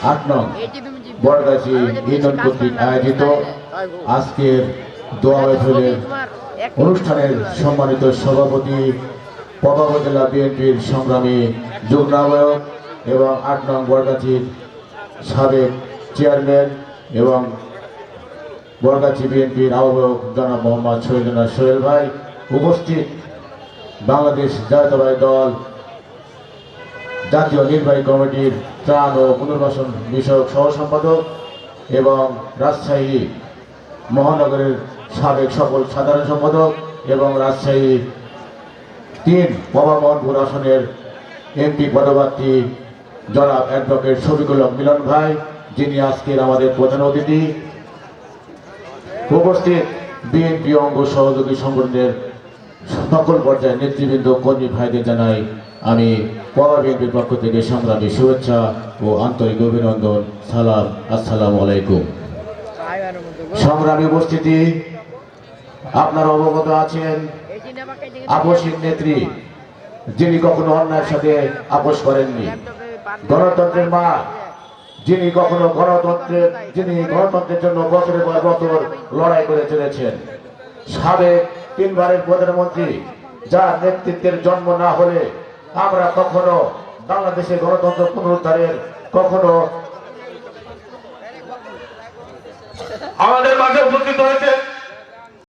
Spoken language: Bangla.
8 নং বটগাছি ইউনিয়ন কর্তৃক আয়োজিত আজকের দোয়া মাহফিলের অনুষ্ঠানের সম্মানিত সভাপতি পবা উপজেলা বিএনপির সংগ্রামী যুগ্ম আহ্বায়ক এবং 8 নং বটগাছির সাবেক চেয়ারম্যান এবং বটগাছি বিএনপির আহ্বায়ক জনাব মোহাম্মদ সোহেল ভাই, উপস্থিত বাংলাদেশ জাতীয়তাবাদী দল জাতীয় নির্বাহী কমিটির ত্রাণ ও পুনর্বাসন বিষয়ক সহ সম্পাদক এবং রাজশাহী মহানগরের সাবেক সকল সাধারণ সম্পাদক এবং রাজশাহী 3 পবা মোহনপুর আসনের এমপি পদপ্রার্থী জনাব অ্যাডভোকেট শফিকুল হক মিলন ভাই, যিনি আজকের আমাদের প্রধান অতিথি, উপস্থিত বিএনপি অঙ্গ সহযোগী সংগঠনের সকল পর্যায়ের নেতৃবৃন্দ কর্মী ভাইদের জানাই আমি পবা বিএনপির পক্ষ থেকে সংগ্রামী শুভেচ্ছা ও আন্তরিক অভিনন্দন। সালাম, আসসালামু আলাইকুম। সংগ্রামী উপস্থিতি, আপনারা অবগত আছেন আপসহীন নেত্রী, যিনি কখনো অন্যায়ের সাথে আপোষ করেননি, গণতন্ত্রের মা, যিনি গণতন্ত্রের জন্য বছরের পর বছর লড়াই করে চলেছেন, সাবেক 3 বারের প্রধানমন্ত্রী, যার নেতৃত্বের জন্ম না হলে আমরা কখনো বাংলাদেশের গণতন্ত্র পুনরুদ্ধারের কখনো আমাদের মাঝে উপস্থিত হয়েছে